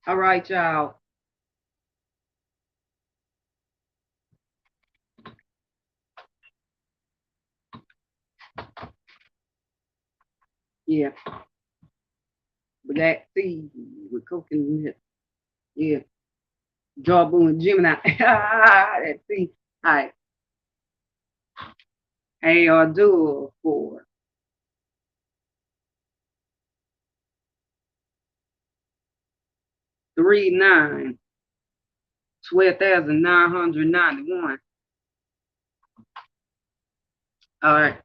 All right, y'all. Yeah. Black seed with coconut. Yeah. Jawbone Gemini. That seed. All right. AAR dual for 39, 12,991. All right.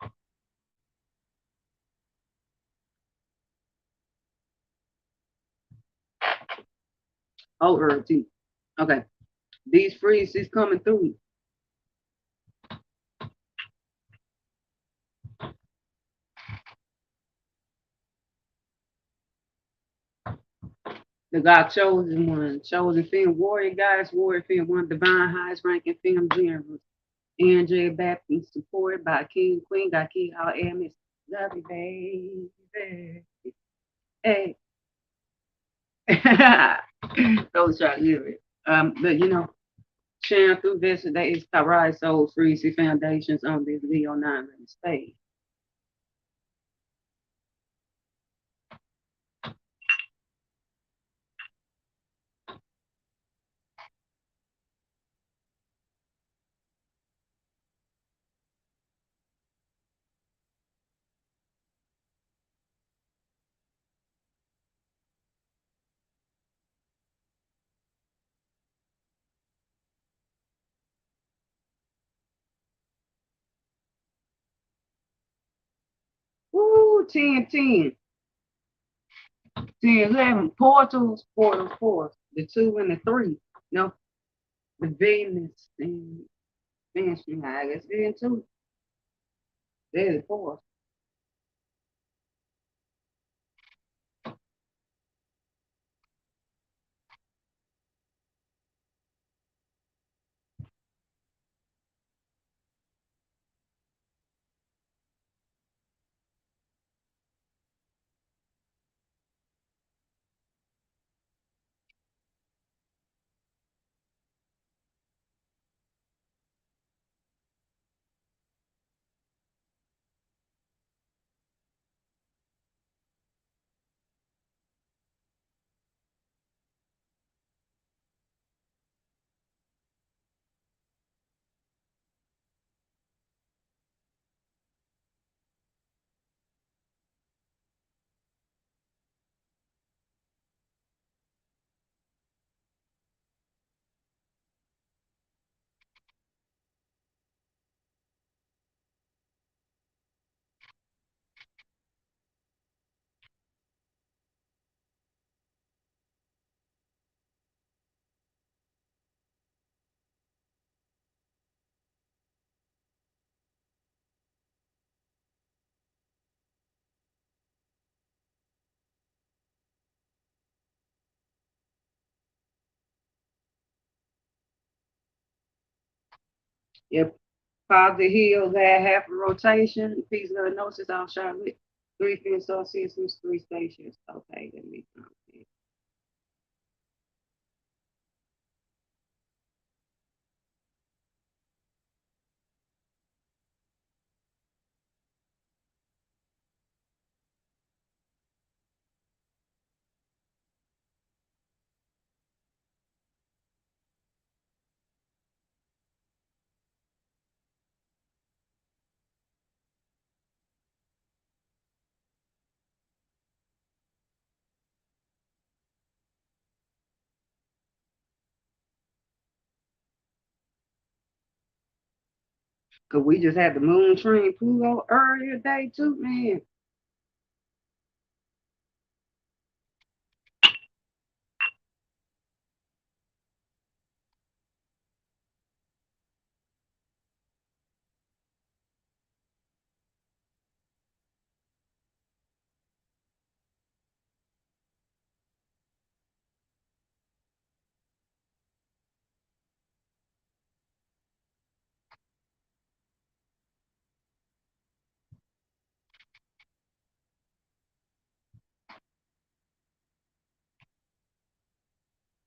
Oh, herb too. Okay. These freezes coming through. The God chosen one, chosen Femme, warrior goddess, warrior Femme, one divine highest ranking Femme general. Angel Baptist, supported by King, Queen, got King, all Amis. Love you, baby. Hey. Those try to hear it. But you know, sharing through this today is Horary Soul Freezy Foundations on this Leo 9 stage. Woo, 10, 10, 10, 11, portals, portal, four, the 2 and the 3. No, the Venus and Synastry, I guess, then 2. There's the 4. Yep. Positive heels at half a rotation. Peace, love, gnosis, all Charlotte. 3 Finn associations, 3 stations. Okay, let me count it. Cause we just had the moon train Pluto earlier day too, man.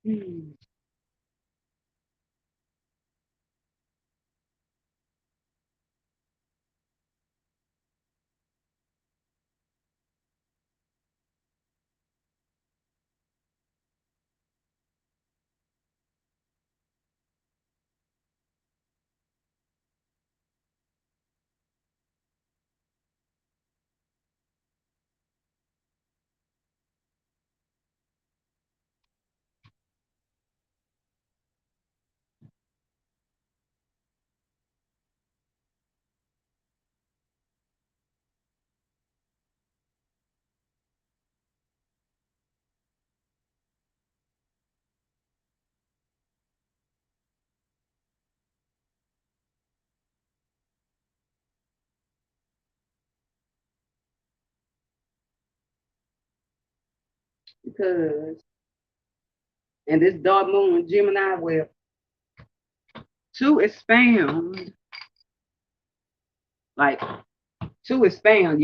Hmm. Because and this dark moon Gemini will to expand, like to expand,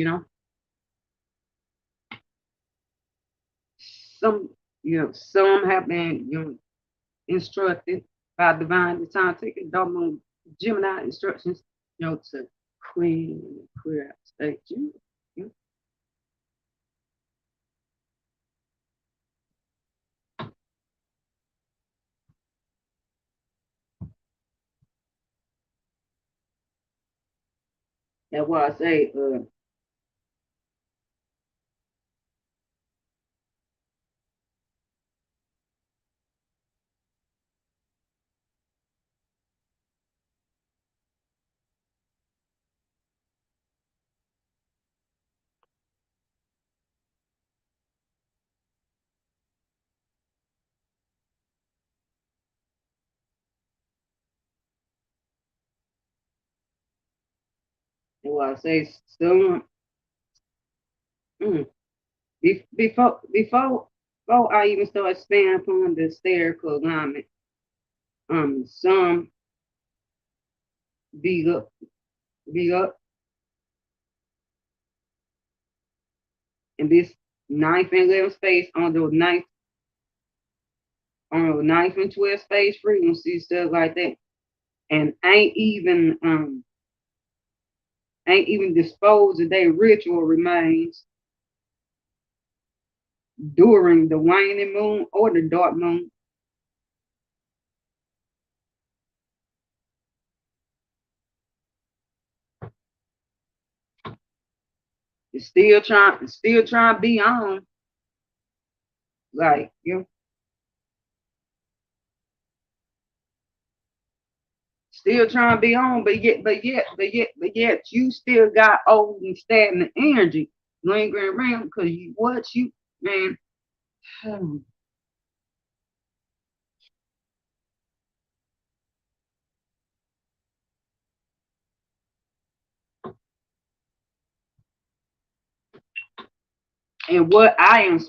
some some have been instructed by divine design, taking dark moon Gemini instructions, to clean and clear out state. You That's why I say, that's why I say soon. Mm, before I even start expanding upon the spherical alignment, some be up, be up, in this ninth and 11th space on the ninth and 12th space frequency, stuff like that, and ain't even disposed of their ritual remains during the waning moon or the dark moon. It's still trying to be on, like still trying to be on, but yet, you still got old and stagnant energy lingering around because you man. And what I am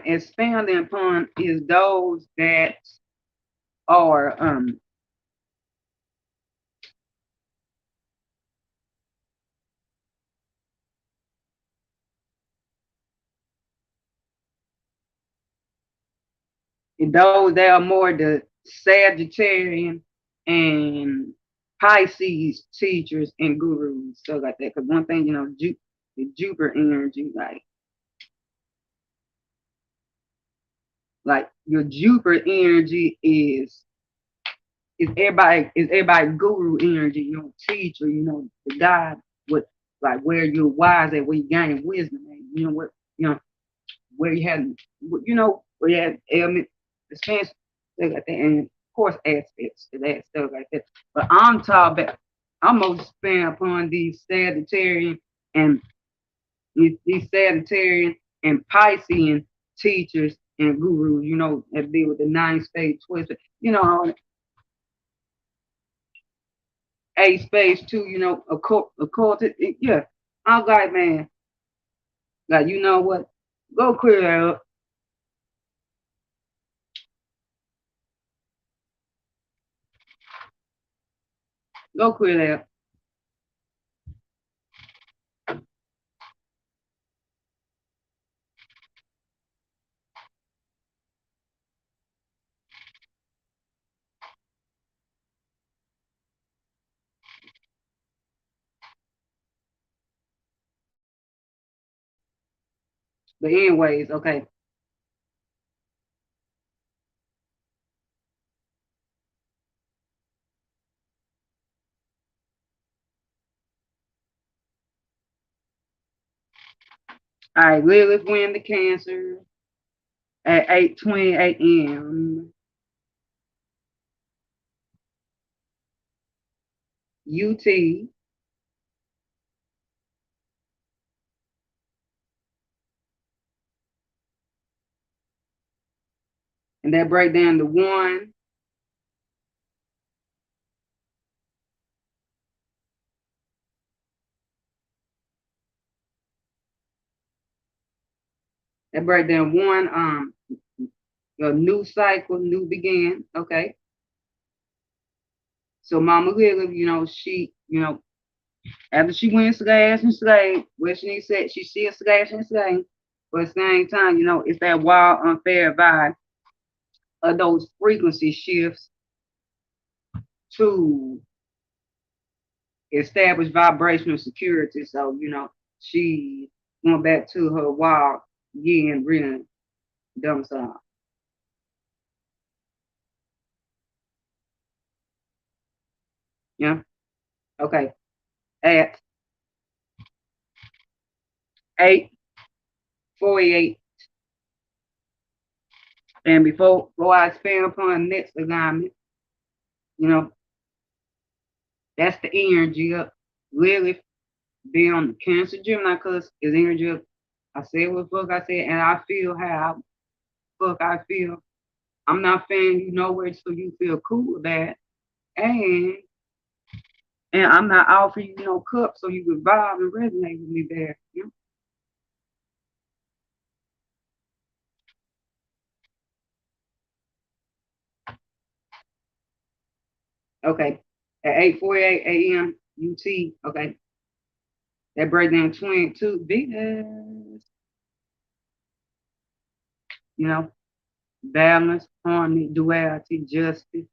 expanding upon is those that are those that are more the Sagittarian and Pisces teachers and gurus, stuff like that. Because one thing, the Jupiter energy, like your Jupiter energy is everybody guru energy, teacher, the God, what, like where you're wise at, where you gain wisdom at, what, where you had, where you had element, expansion, stuff like that, and of course aspects to that, stuff like that. But I'm most expand upon these Sagittarian and these Sagittarian and Piscean teachers and gurus, that deal with the nine spade twist, all eight spades too, occulted. Yeah. I'm like, man, like, you know what? Go clear that up. Go clear that up. But anyways, okay. All right, Lilith went to Cancer at 8:20 a.m. UT. And that break down to 1. That break down 1, a new cycle, new begin. Okay. So Mama Lilith, she, after she went slash and slave, what she said, she still slash and slave. But at the same time, it's that wild, unfair vibe of those frequency shifts to establish vibrational security. So, she went back to her wild yin rin domicile. Yeah. Okay. At 8:48. And before I expand upon next alignment, that's the energy of really being on the Cancer Gemini, because it's energy of, I said what fuck I said, and I feel how fuck I feel. I'm not fanning you nowhere so you feel cool with that. And I'm not offering you no cup so you can vibe and resonate with me there. Okay. At 8:48 a.m. UT, okay. That breakdown 22 Venus. Balance, harmony, duality, justice.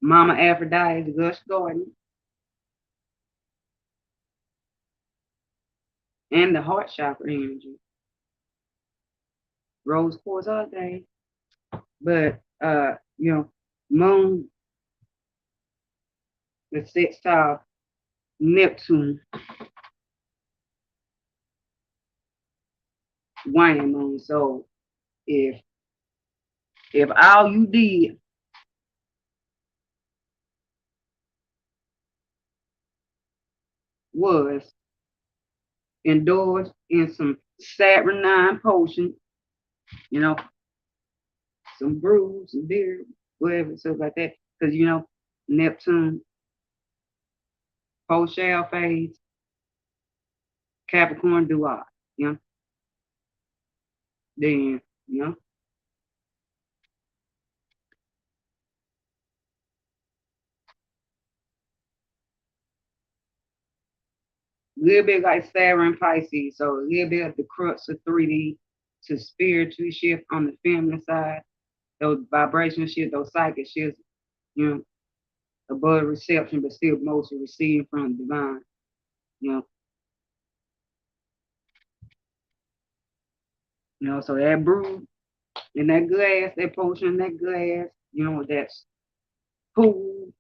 Mama Aphrodite, Gush Garden, and the heart chakra energy. Rose quartz all day. But moon, the sextile, Neptune, waning moon. So if all you did was indulge in some Saturnine potion, some brews, some beer, whatever, stuff like that. Because Neptune, post shell phase, Capricorn dual, then, a little bit like Saturn Pisces, so a little bit of the crux of 3D to spiritual shift on the feminine side, those vibrational shifts, those psychic shifts, above reception, but still mostly receiving from the divine, so that brew in that glass, that potion in that glass, that's pool,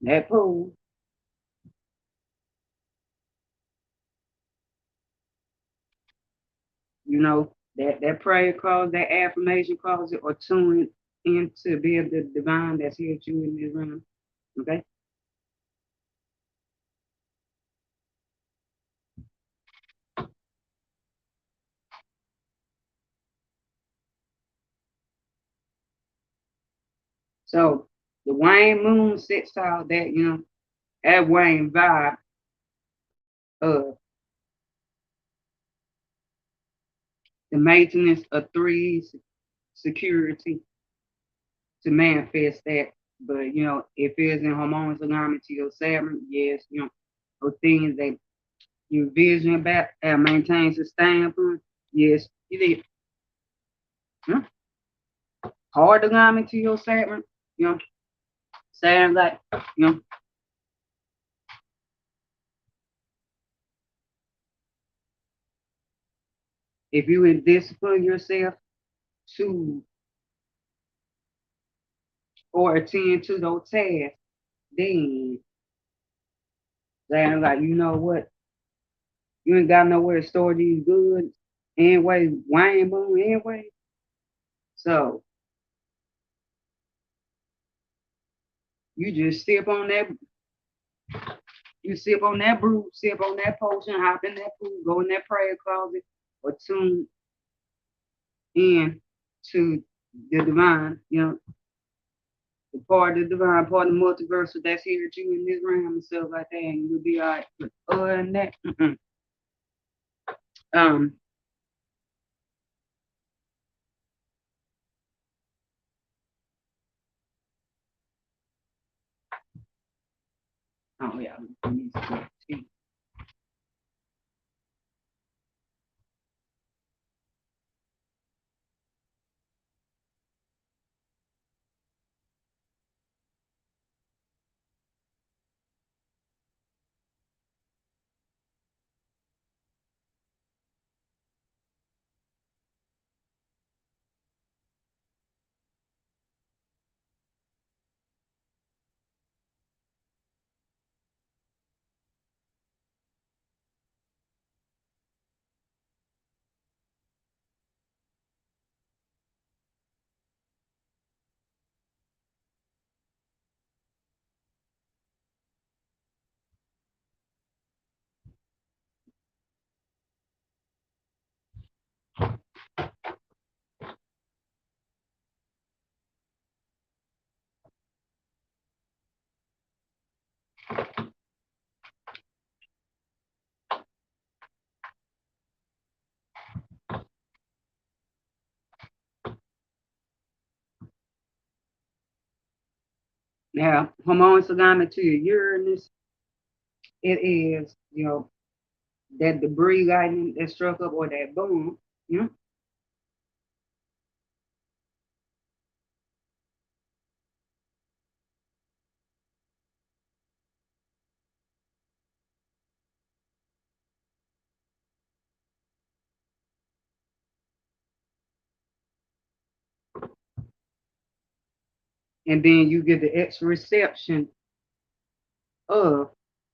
that pool. That prayer closet, that affirmation closet, or tune into be the divine that's here with you in this room. Okay. So the Wayne Moon sextile, that that Wayne vibe of the maintenance of threes, security to manifest that. But if it's in harmonious alignment to your Saturn, yes, those things that you vision about and maintain sustainable, yes, it is. Hard alignment to your Saturn, Sounds like, you know, if you would discipline yourself to or attend to those tasks, then sounds like, you know what, you ain't got nowhere to store these goods anyway, wine boom anyway. So you just sip on that brew, sip on that potion, hop in that pool, go in that prayer closet, or tune in to the divine, you know, the part of the divine, part of the multiverse that's here at you in this realm and stuff like that, and you'll be all right. But other than that, um, oh yeah, now hormones alignment to your Uranus, it is, you know, that debris lightning that struck up or that boom, you know, and then you get the X reception of,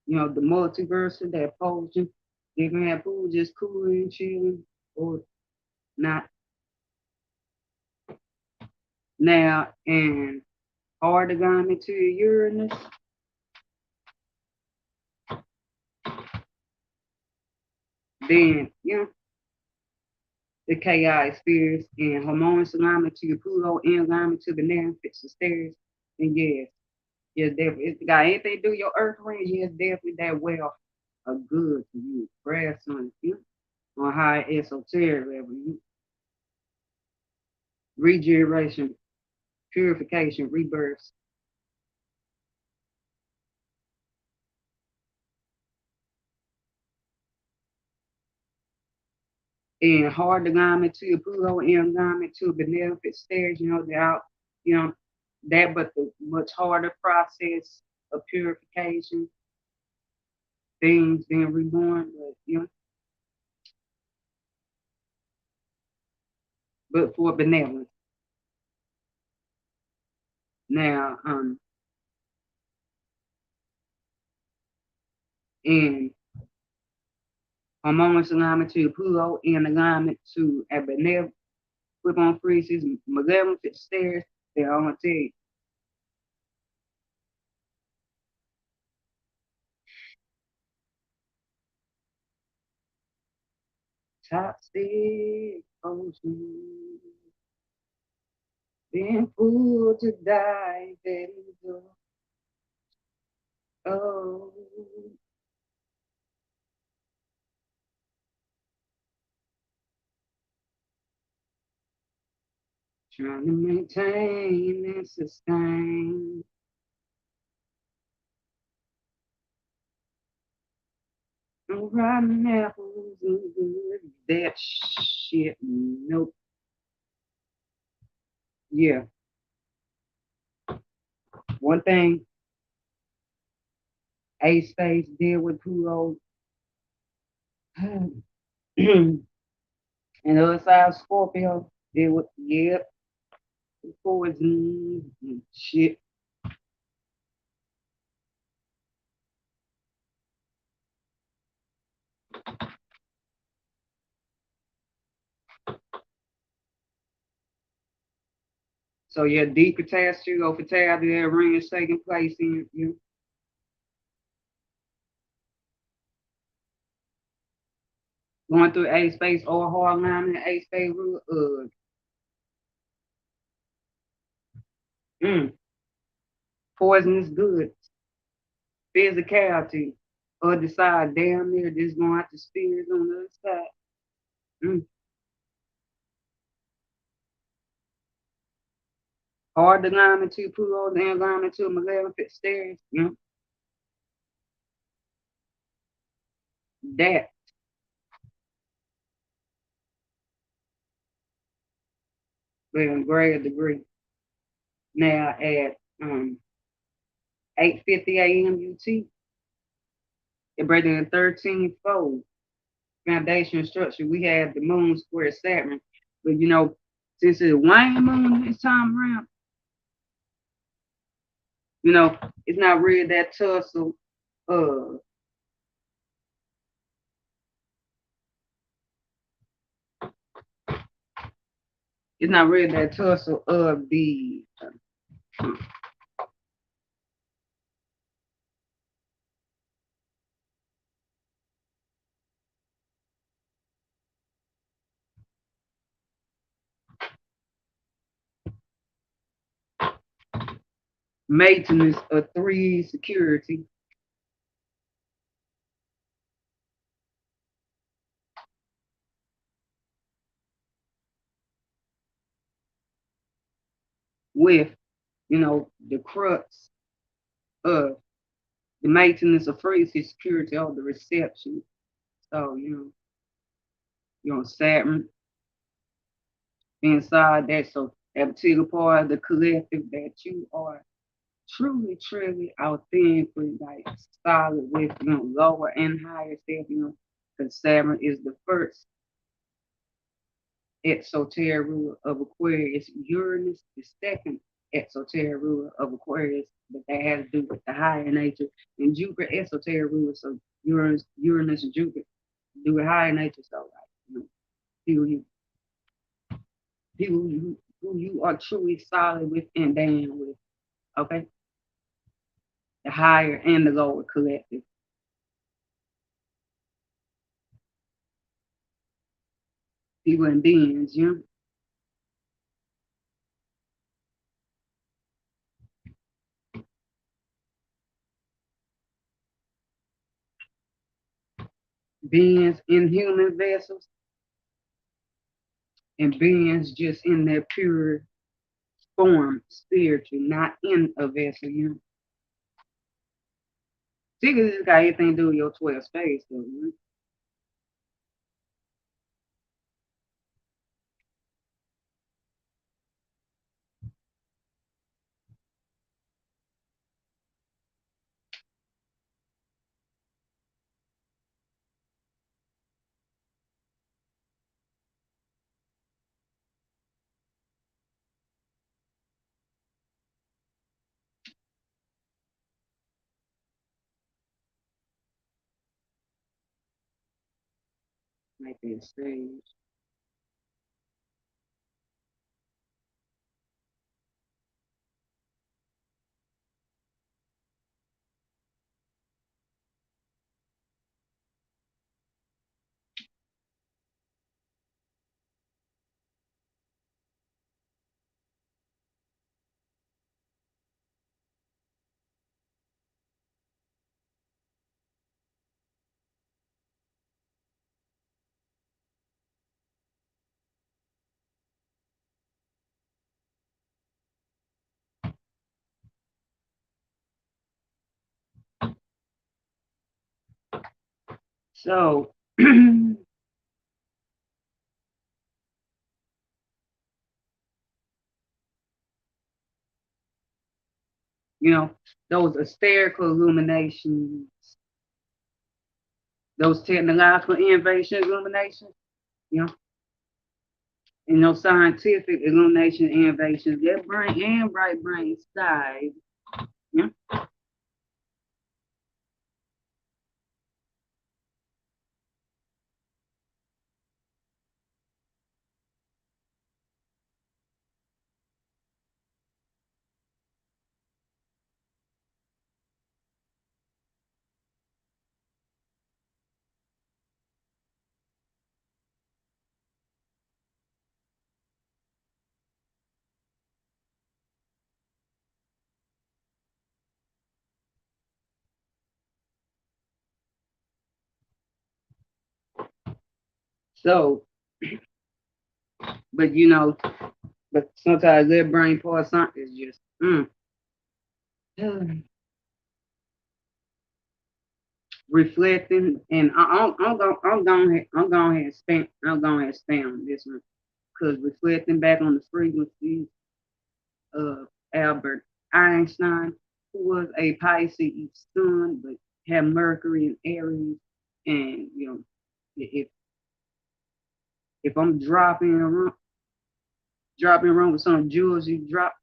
you know, the multiverse that pulls you. You can have people just cooling and chilling or not. Now, and hard to go into Uranus, then, you know, the chaos spirits and hormones alignment to your Pluto and alignment to the Benefics and stairs. And yes, yes, definitely. It's got anything to do with your earth ring, yes, definitely that wealth of good to you. Prayers on you on high esoteric level. You, regeneration, purification, rebirth, and hard alignment to your Pluto and alignment to benefic stairs, you know, they're out, you know, that but the much harder process of purification, things being reborn, but you know, but for benevolence. Now, in harmonious alignment to Pluto in alignment to a benevolent flip on freezes, malevolent stairs, they're on a tell toxic ocean, being fooled to die, baby. Oh, trying to maintain and sustain. No rotten apples and good. That shit, nope. Yeah, one thing Ace Space did with Pluto, and the other side of Scorpio did with, yep, poison and shit. So your deep catastrophe or fatality that ring is taking place in you. Going through A space or hard line and A space rule. Poisonous goods, physicality, other side, damn near just going out the spirits on the other side. Hard alignment to Pluto, the alignment to maleficent stairs. That to a greater degree. Now at 8:50 a.m. UT, it breaking the 13th fold foundation structure. We have the moon square Saturn, but since it's waning moon this time around, it's not really that tussle. It's not really that tussle of the maintenance of 3 security. With, the crux of the maintenance of 3 security of the reception. So, Saturn inside that. So that particular part of the collective that you are truly, truly authentically like solid with, lower and higher self, because Saturn is the first exoteric ruler of Aquarius. Uranus, the second exoteric ruler of Aquarius, but that has to do with the higher nature. And Jupiter, exoteric ruler, so Uranus and Jupiter do with higher nature. So, like, people who you are truly solid with and down with, okay? The higher and the lower collective. People and beings, beings in human vessels and beings just in their pure form, spiritual, not in a vessel, See, this got anything to do with your 12 space, though, Like that stage. So, you know, those hysterical illuminations, those technological innovation illuminations, you know, scientific illumination innovations, left brain and right brain side, you know. So, but you know, but sometimes their brain part something is just reflecting, and I'm going ahead and spam on this one because reflecting back on the frequencies of Albert Einstein, who was a Pisces sun, but had Mercury and Aries, and you know, if I'm dropping around with some jewels you dropped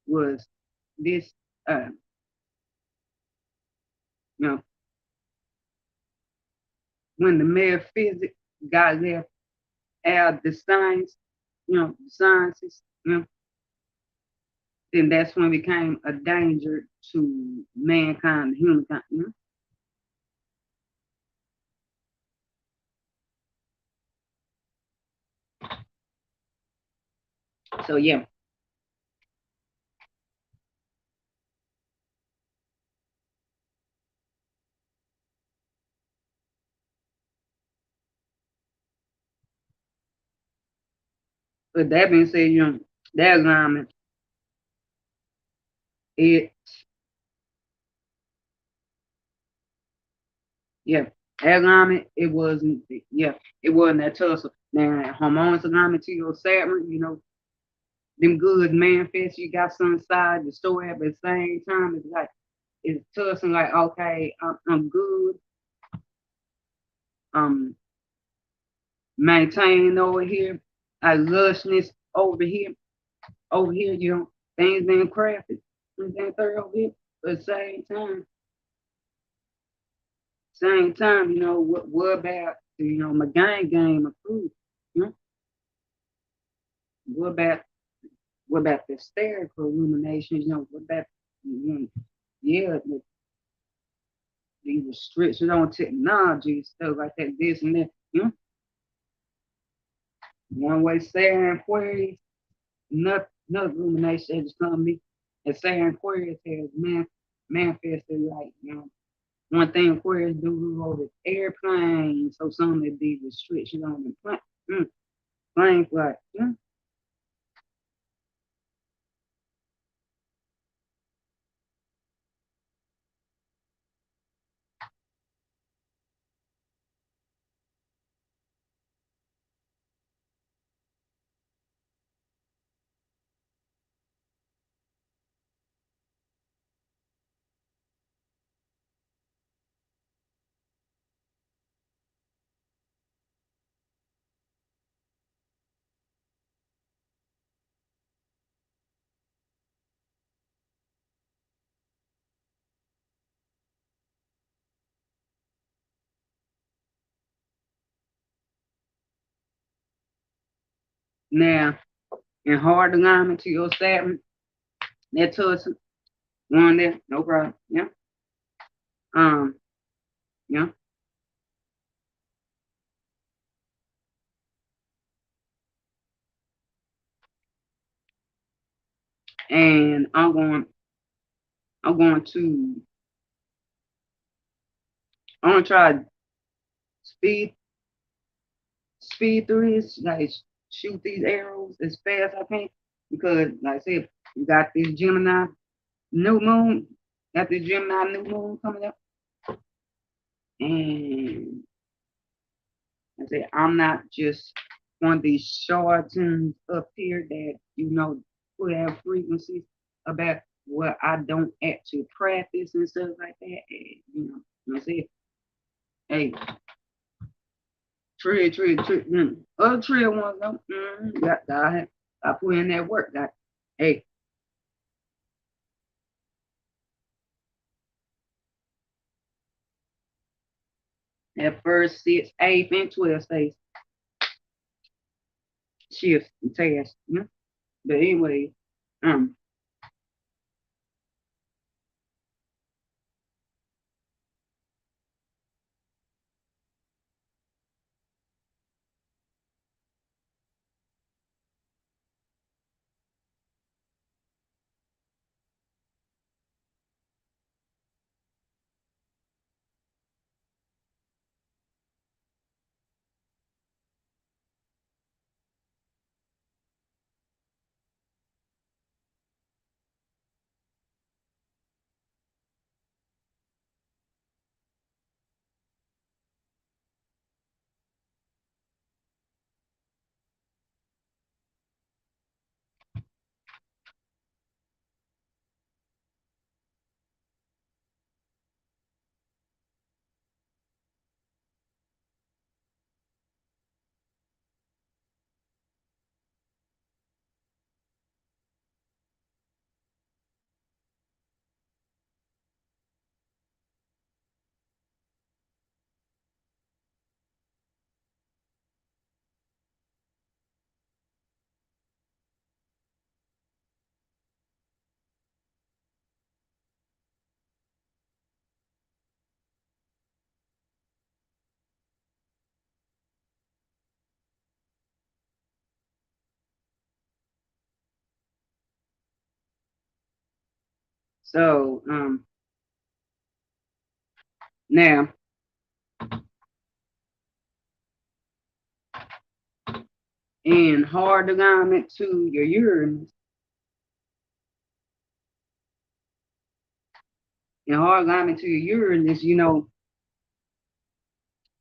was this, you know, when the metaphysics got left out the science, you know, the sciences, you know, then that's when it became a danger to mankind, humankind, you know. So yeah, but that being said, you know, that alignment, it, yeah, that alignment, it wasn't that tussle. Now, harmonious alignment to your Saturn, you know, them good manifests, you got some inside the story, but at the same time, it's like, it's tussling like, okay, I'm good, um, maintaining over here, I lushness over here, you know, things being crafted, things being thorough over here, but at the same time, you know, what about, you know, my game approved, you know, what about, the hysterical illumination, you know, what about, you know, yeah, these restrictions on technology, stuff like that, this and that, you know, one way Saturn Aquarius, another illumination just come to me, and Saturn Aquarius has manifested like, you know, one thing Aquarius do over airplanes, so some of these restrictions on the plane flight. Yeah. Now, in hard alignment to your Saturn, that touch one there, no problem. Yeah. Um, yeah. And I'm going to I'm gonna try to speed speed through this, like shoot these arrows as fast as I can. Because like I said, you got this Gemini new moon, got this Gemini new moon coming up. And I say I'm not just one of these charlatans up here that, you know, put out frequencies about what I don't actually practice and stuff like that. And, you know, I said, hey, trade. Other trade ones, I put in that work. Hey, that first 6, 8, and 12 stays shifts and tasks. You know? But anyway, um, so now in hard alignment to your Uranus, in hard alignment to your Uranus, you know,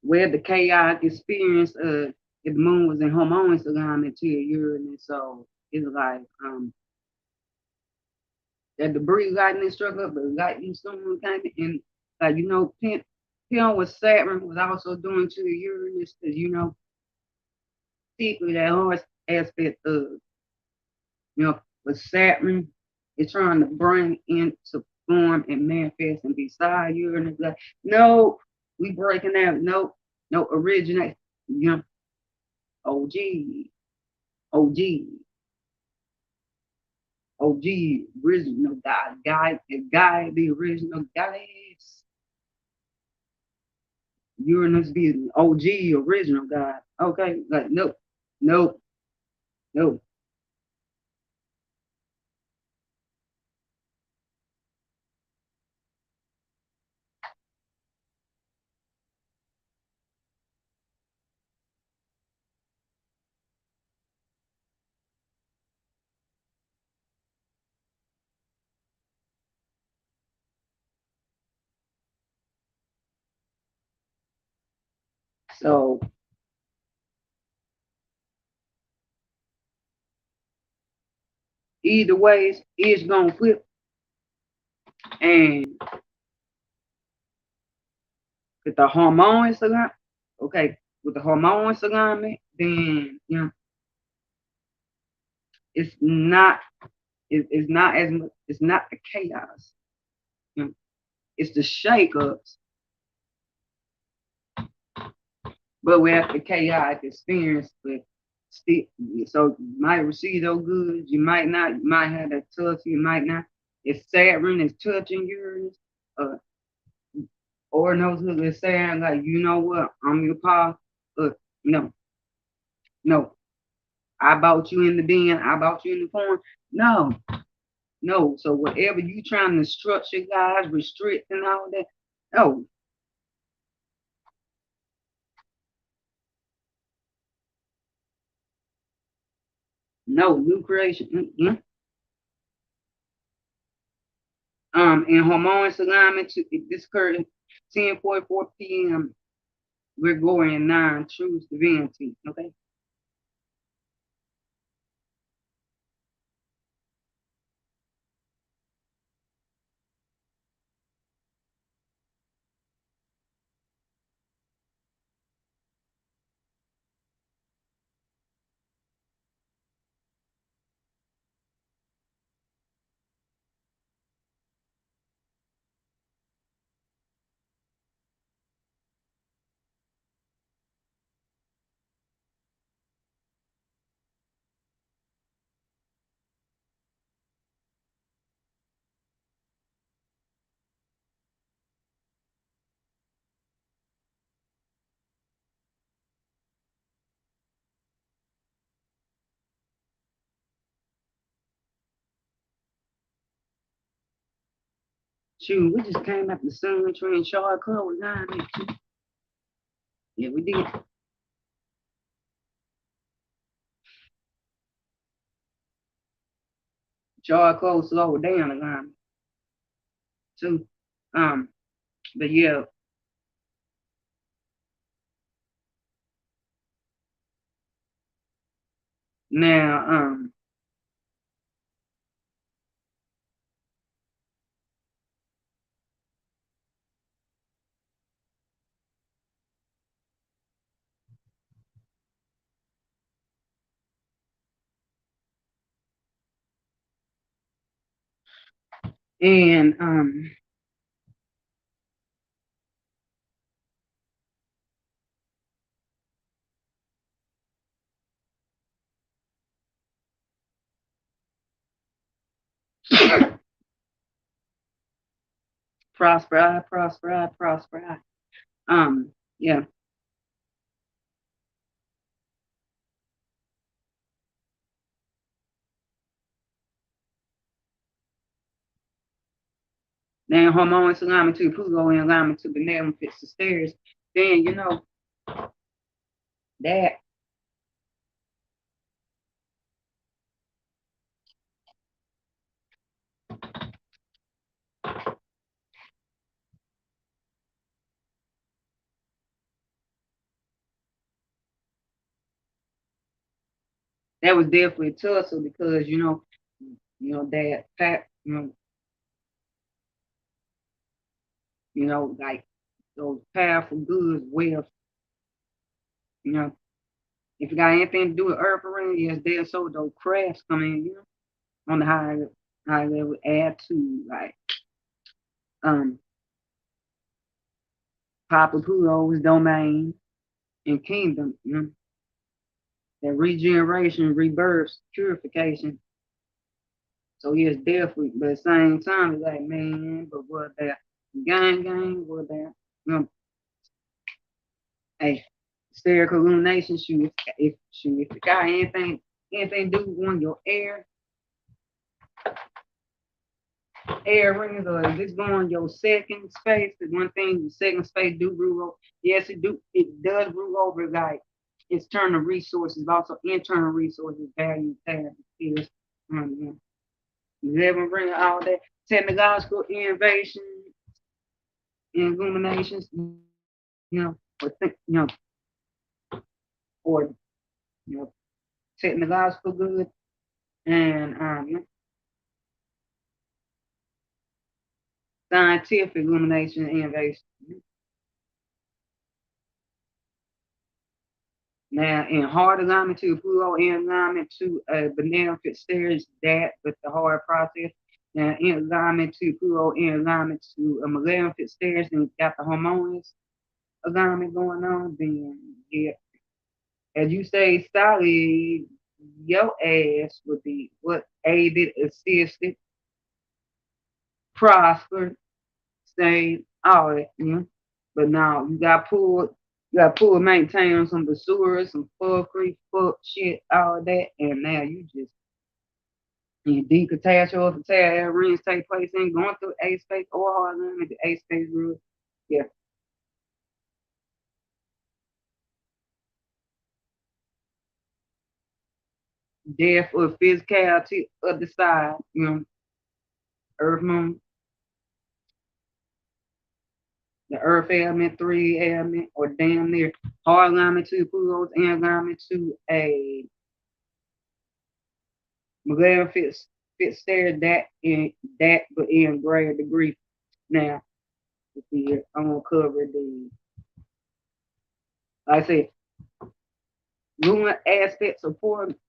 where the chaotic experience if the moon was in harmonious alignment to your Uranus, so it's like that debris lightning struck up, the lightning storm kind of, and like you know, Pin was Saturn was also doing to your Uranus, because you know, particularly that hard aspect of you know, with Saturn is trying to bring into form and manifest and beside Uranus, like no, we breaking out, no originate, you know, OG, OG, OG, original guy, the original guys. Uranus be the OG, original guy. Okay, like nope, nope. So either ways, it's gonna flip, and with the hormones alignment, okay, with the hormones alignment, then you know it's not it's not as much, it's not the chaos, you know, it's the shakeups, but we have the chaotic experience. But still, so you might receive those goods, you might not, you might have that touch, you might not. If Saturn is touching Uranus, uh, or knows who is saying like, you know what, I'm your pa, no, no, I bought you in the bin, I bought you in the form. No, no. So whatever you trying to structure, guys, restrict and all that, no, no, new creation. In harmonious alignment to this current 10:44 p.m. We're going in 9 truths divinity. Okay. Shoot, we just came out the sun train Charlotte Club was 982. Yeah, we did. Charlotte Club slowed down again too. But yeah. Now, and prosper. Yeah. Now harmonious alignment to Pluto in alignment to benevolent fits the stairs. Then you know that that was definitely a tussle because that fact, like those powerful goods, wealth, you know, if you got anything to do with earth arena, yes, there's so those crafts come in, on the high level, add to like Papa Pluto's domain and kingdom, that regeneration, rebirth, purification. So yes, definitely, but at the same time, it's like, man, but what that gang, what that, hey, spherical illumination shoot, if you got anything to do with your air rings, or if it's going your second space, the one thing the second space do rule over, yes, it does rule over like external resources, also internal resources, value, talent, skills, eleven ring, all that technological innovation, illuminations, or think, or technological good and scientific illumination and innovation. Now, in hard alignment to Pluto, in alignment to beneficent stairs, that with the hard process. Now, in alignment to Pluto, in alignment to a maleficent stairs, and got the harmonious alignment going on, then, yeah, as you say, solid, your ass would be what aided, assisted, prospered, stayed, all that, But now you got pulled, maintain on some basura, some fuckery, fuck shit, all that, and now you decatastrophe, fatal rings take place in going through A space or hard limit, the A space rule. Yeah. Death or physicality of the side, Earth Moon, the Earth element, 3 element, or damn near hard alignment to Pluto's and alignment to a McLaren fits there that but in greater degree. Now, I'm gonna cover like I said, lunar aspects are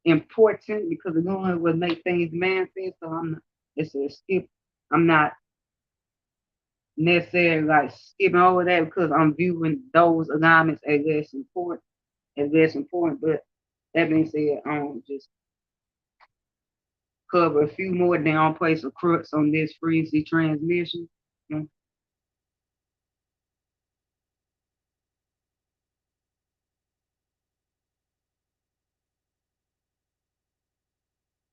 important because the lunar will make things manifest. So it's a skip. I'm not necessarily like skipping over that because I'm viewing those alignments as less important. But that being said, I'm just cover a few more down place of crux on this frequency transmission.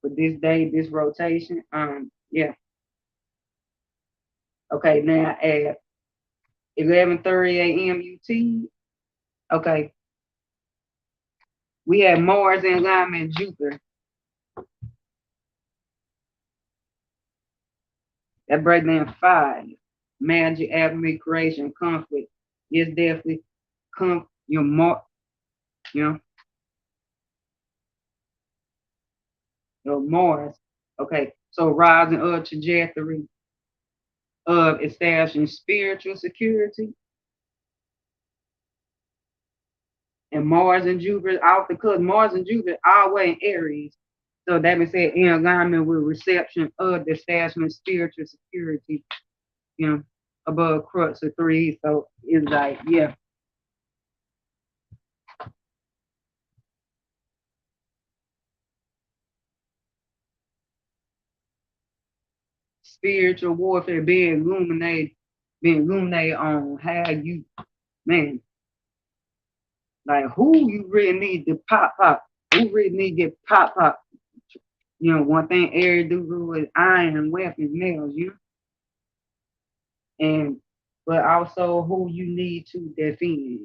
For this day, this rotation, yeah. Okay, now at 11:30 a.m. UT, okay, we have Mars in alignment Jupiter. That breaks down 5. Magic, alchemy, creation, conflict. It's definitely your Mars, you know, your Mars. Okay, so rising up trajectory of establishing spiritual security. And Mars and Jupiter out because Mars and Jupiter are way in Aries. So that means said in alignment with reception of the establishment spiritual security, you know, above crux of 3. So it's like, yeah. Spiritual warfare being illuminated on how you, man, like who you really need to pop, who really need to get pop. You know, one thing Aries do rule is iron weapons, nails, you know, and but also who you need to defend,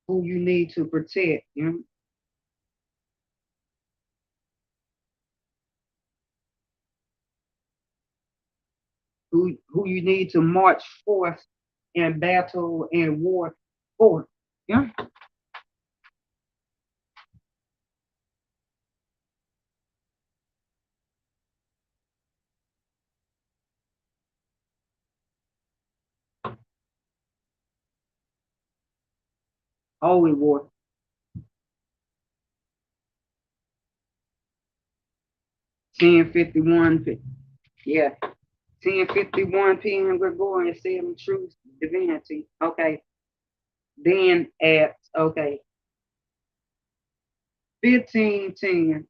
who you need to protect, you know, who you need to march forth in battle and war for, yeah. Holy war. 10:51, yeah. 10:51 p.m. Gregorian 7 truth divinity. Okay. Then at 15:10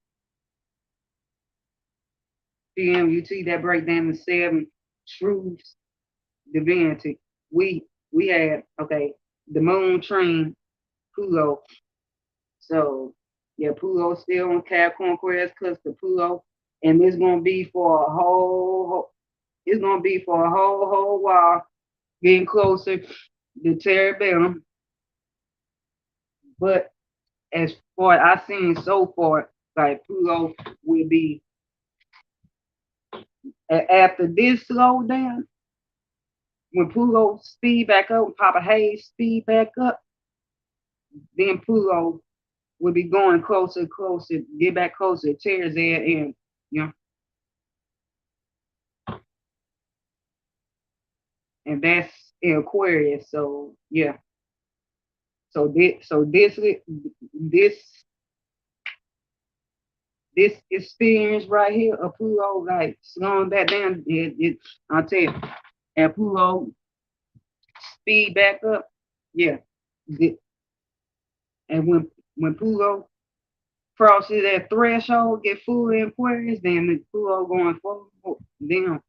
p.m. UT that break down the 7 truths divinity. We had the moon train Pluto. So yeah, Pluto still on Capricorn Quest because the Pluto, and it's gonna be for a whole while, getting closer to Terabellum. But as far as I've seen so far, like Pluto will be after this slowdown, when Pluto speed back up, Papa Hayes speed back up, then Pluto will be going closer, get back closer to Tears and you know, and that's in Aquarius. So yeah. This this experience right here of Pluto like slowing back down, I'll tell you, and Pluto speed back up, yeah. And when Pluto crosses that threshold, get fully in Aquarius, then the Pluto going forward, then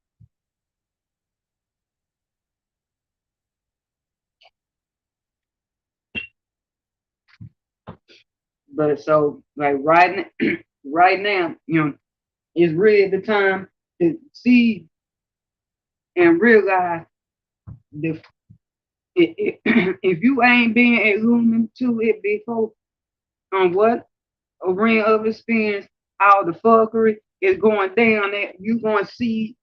but so like right now, you know, is really the time to see and realize the if you ain't been illuminated to it before on what a ring of experience, how the fuckery is going down, that you gonna see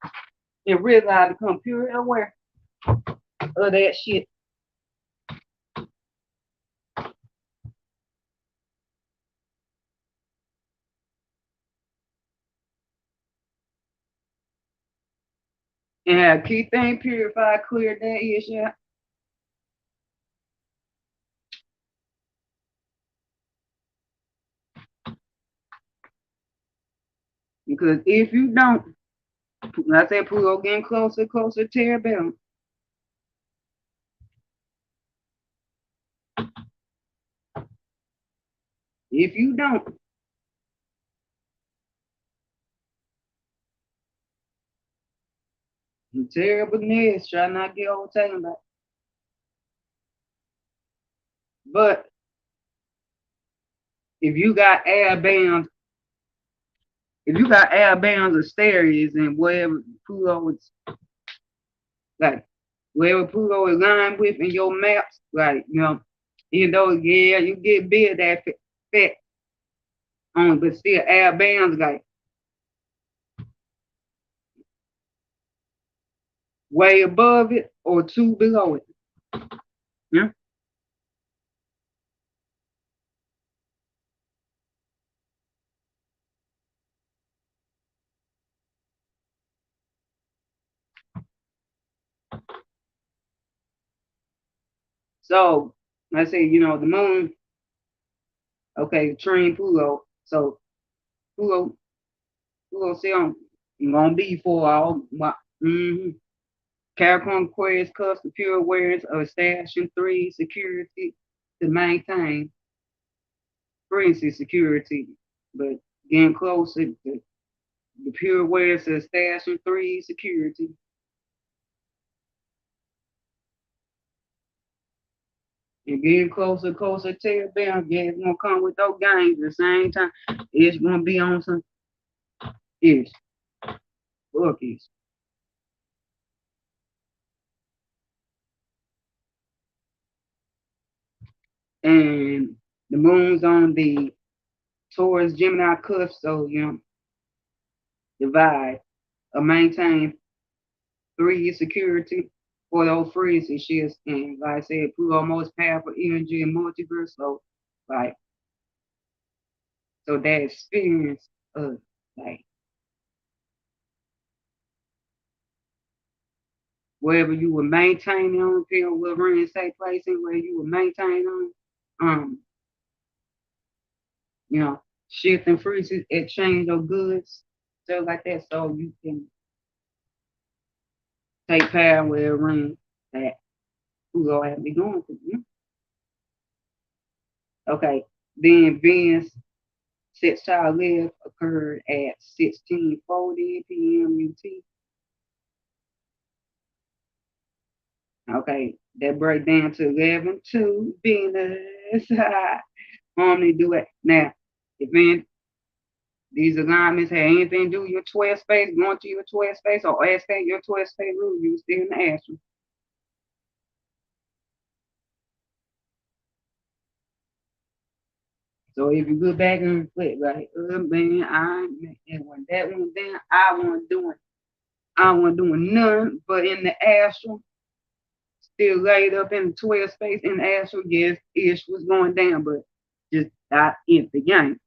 and realize become pure aware of that shit. And have keep things purified, clear that issue. Because if you don't, like I said, Pluto getting closer to Terabellum. If you don't, terribleness, try not to get overtaken by. But if you got air bands if you got air bands or stereos and wherever Pluto is, like, wherever Pluto is lined with in your maps, like, even though, yeah, you get big that fat on, but still air bands, like, way above it or two below it. Yeah. So let's say, the moon, okay, trine Pluto. So Pluto, still gonna be for all my Capricorn, Aquarius, custom pure awareness of establishing three security to maintain frequency security, but getting closer to the pure awareness of establishing three security. And getting closer, to your bell, yeah, it's gonna come with those games at the same time. It's gonna be on some ish, bookies. And the moon's on the Taurus Gemini cusp, so divide or maintain three security for those frequency shifts. And like I said, Pluto most powerful energy in multiverse. So like that experience of like wherever you were maintaining on, depending on what rings take place and where you were maintaining on, you know, shifting frequencies, exchange of goods, stuff like that, so you can take power where it rings that Pluto have be going through. Okay, then Venus sextile live occurred at 16:40 p.m. UT. Okay, that break down to 11:2 Venus. Harmony do it. Now, if these alignments have anything to do with your 12 space, going to your 12 space, or asking your 12 space rule, you still in the astral. So if you go back and reflect, like, man, and when that went down, I wasn't doing none, but in the astral, still laid up in the 12 space in the astral, yes, ish was going down, but just not in the game.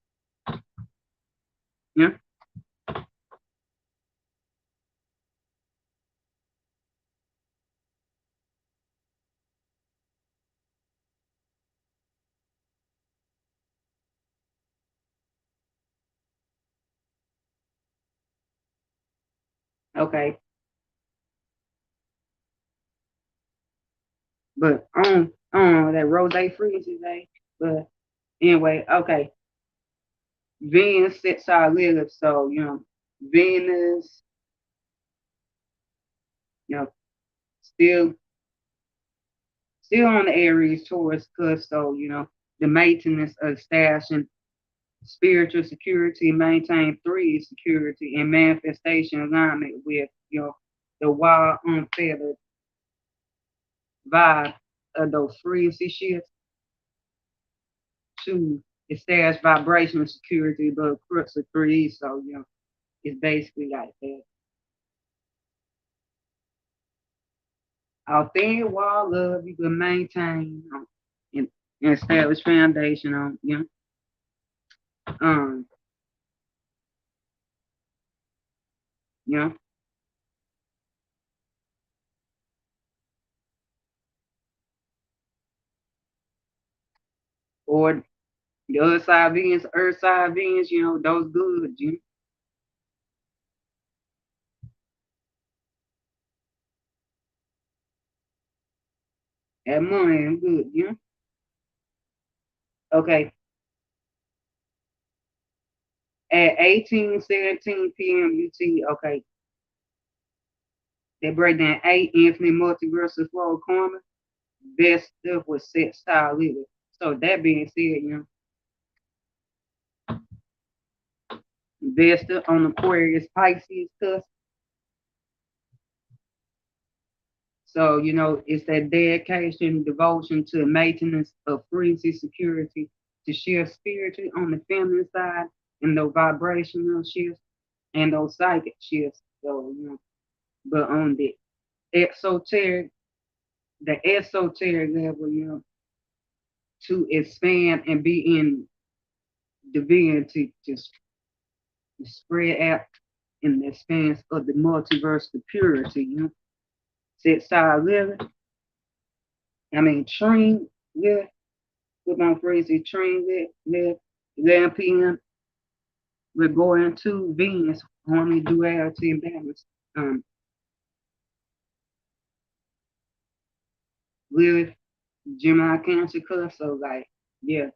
Yeah. Okay. But on that rose frequency day. But anyway, okay. Venus sits our live, so Venus, you know, still on the Aries Taurus cusp, so the maintenance of stashing spiritual security, maintain three security and manifestation alignment with the wild unfettered vibe of those frequency shifts to establish vibrational security, but crux of 3D. So, it's basically like that. Out there, wall love, you can maintain and establish foundation on, um, you know, or the other side Venus, earth side Venus, those goods, that money and good, Okay, at 18:17 p.m. UT, okay, they break down 8 infinite multiversal flow karma. Best stuff was set style living. So that being said, Vesta on Aquarius Pisces cusp. So, it's that dedication, devotion to maintenance of frequency, security, to shift spiritually on the feminine side, and those vibrational shifts and those psychic shifts. So, but on exoteric, the esoteric level, to expand and be in divinity, to spread out in the expanse of the multiverse, the purity, set side living. I mean, train, yeah, put my phrase, train, yeah, 11 p.m. We're going to Venus, harmony, duality, and balance. With Gemini, Cancer, cusp, so like, yeah,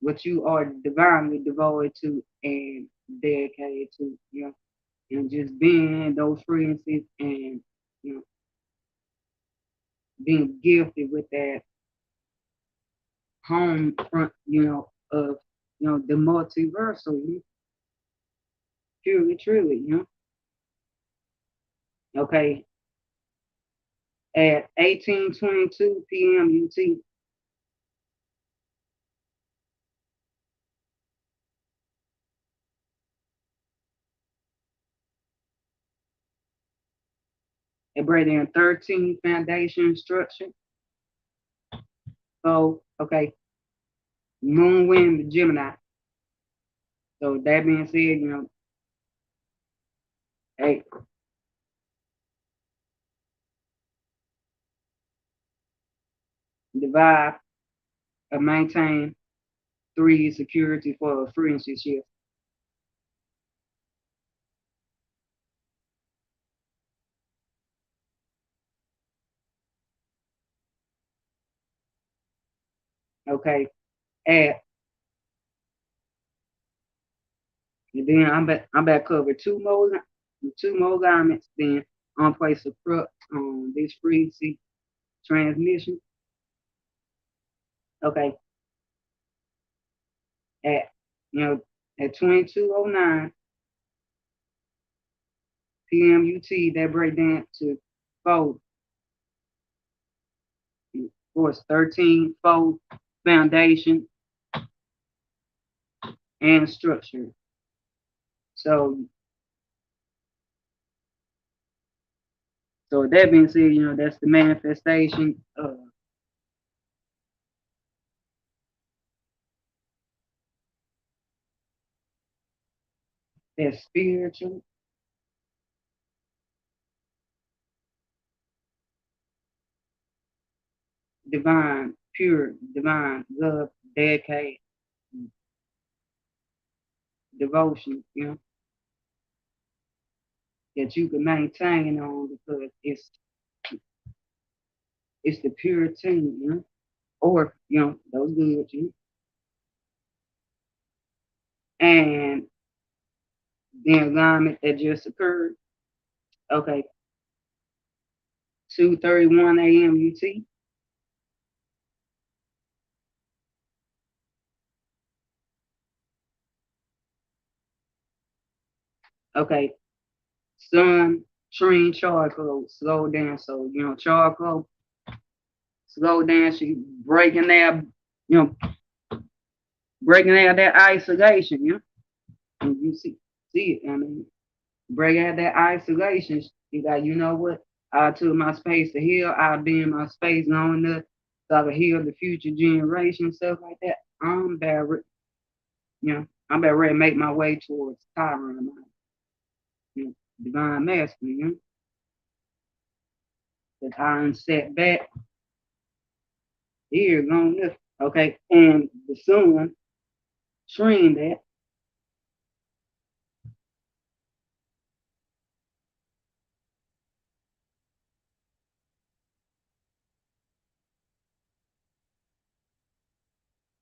what you are divinely devoted to and dedicated to, and just being in those frequencies and, being gifted with that home front, of, the multiversal, purely, truly, Okay, at 18:22 p.m. UT, it break down 13 foundation structure. So, okay, Moon, Wind, Gemini. So that being said, hey, divide and maintain 3 security for a frequency shift. Okay, add, and then I'm back cover two more garments. Then on place a crux on this frequency transmission. Okay, at at 22:09 p.m. UT, that break down to fold. Of course, 13 fold foundation and structure. So that being said, that's the manifestation of that spiritual, divine, pure, divine love, dedicated, devotion, that you can maintain on because it's the purity, or those goods, and the alignment that just occurred. Okay, 2:31 a.m. UT. Okay, sun, trine, charcoal, slow down. So charcoal, slow down. She breaking that, you know, breaking out that isolation, and you see it. I mean, breaking out that isolation. You got, what? I took my space to heal. I've been in my space long enough so I can heal the future generation, stuff like that. I'm about, I'm about ready to make my way towards Chiron, divine masculine, that I set back here long enough. Okay, and the sun trained that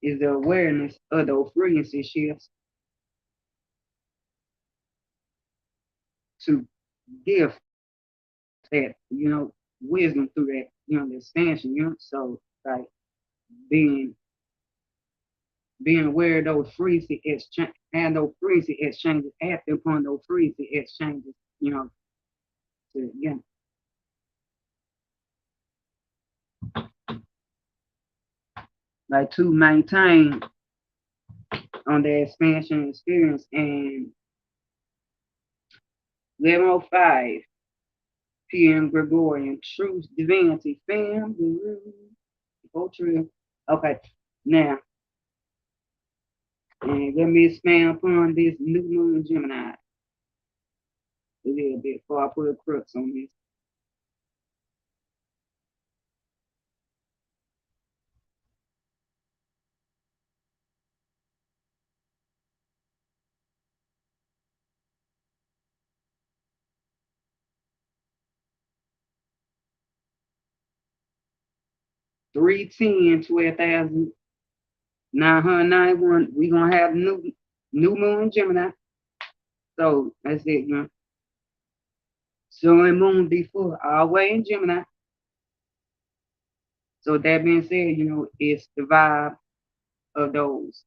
is the awareness of those frequency shifts to give that, wisdom through that, the expansion, so like being being aware of those frequency exchange and those frequency exchanges, acting upon those frequency exchanges, to, like to maintain on the expansion experience. And 11:05 p.m. Gregorian, truth, divinity, Femme, okay, now, and let me expand upon this new moon Gemini a little bit before I put a crux on this. $310, 12,991. We're gonna have new moon Gemini. So that's it, Sun and moon before always in Gemini. So that being said, it's the vibe of those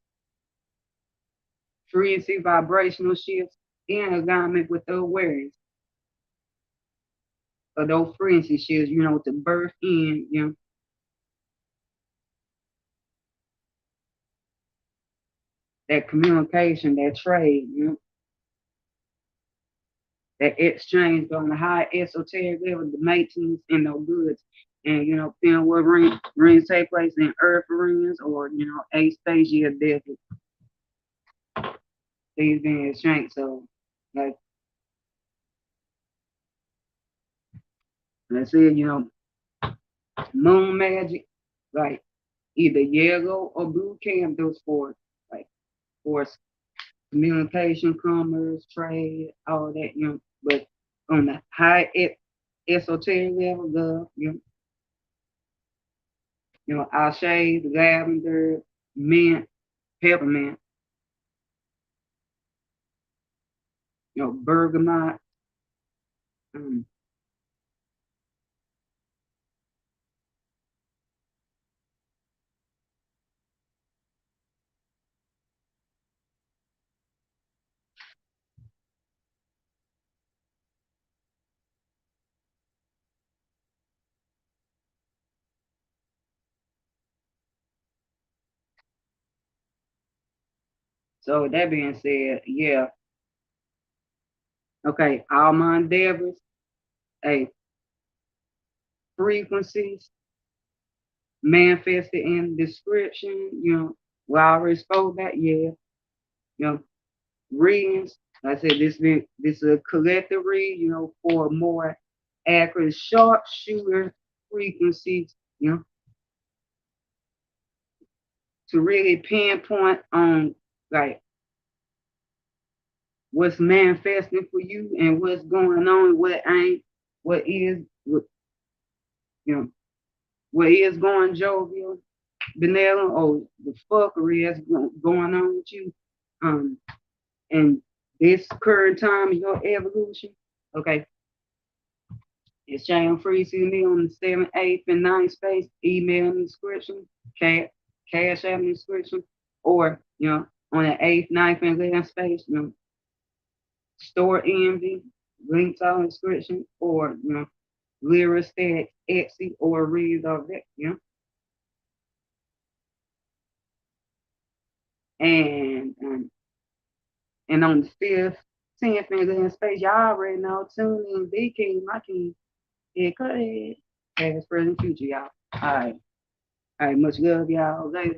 frequency vibrational shifts in alignment with the awareness of those frequency shifts, to birth in, that communication, that trade, that exchange on the high esoteric level, the maintenance in those goods. And, depending what rings take place in earth rings or, a spatial desert, things being exchanged. So, like I said, moon magic, like either yellow or blue candles for, like, for communication, commerce, trade, all that, but on the high esoteric level, love, Ashe, lavender, mint, peppermint, bergamot. So that being said, yeah. Okay, all my endeavors, hey, frequencies, manifested in description, we already spoke that, yeah. Readings. Like I said, this is a collective read, for more accurate sharpshooter frequencies, to really pinpoint on like what's manifesting for you and what's going on, what ain't, what is, what is going jovial, benevolent, or the fuckery that's going on with you. And this current time of your evolution, okay, it's Jane Free. See me on the 7th, 8th, and 9th space, email in the description, cash app in the description, or, on the 8th, 9th, and 11th space, store envy, links all in the description, or, Lyristat, Etsy, or read of that, And on the 5th, 10th, and 11th space, y'all already know, tune in, B King, my king. Yeah, cut it. Past, present, future, y'all. All right. Much love, y'all. Later.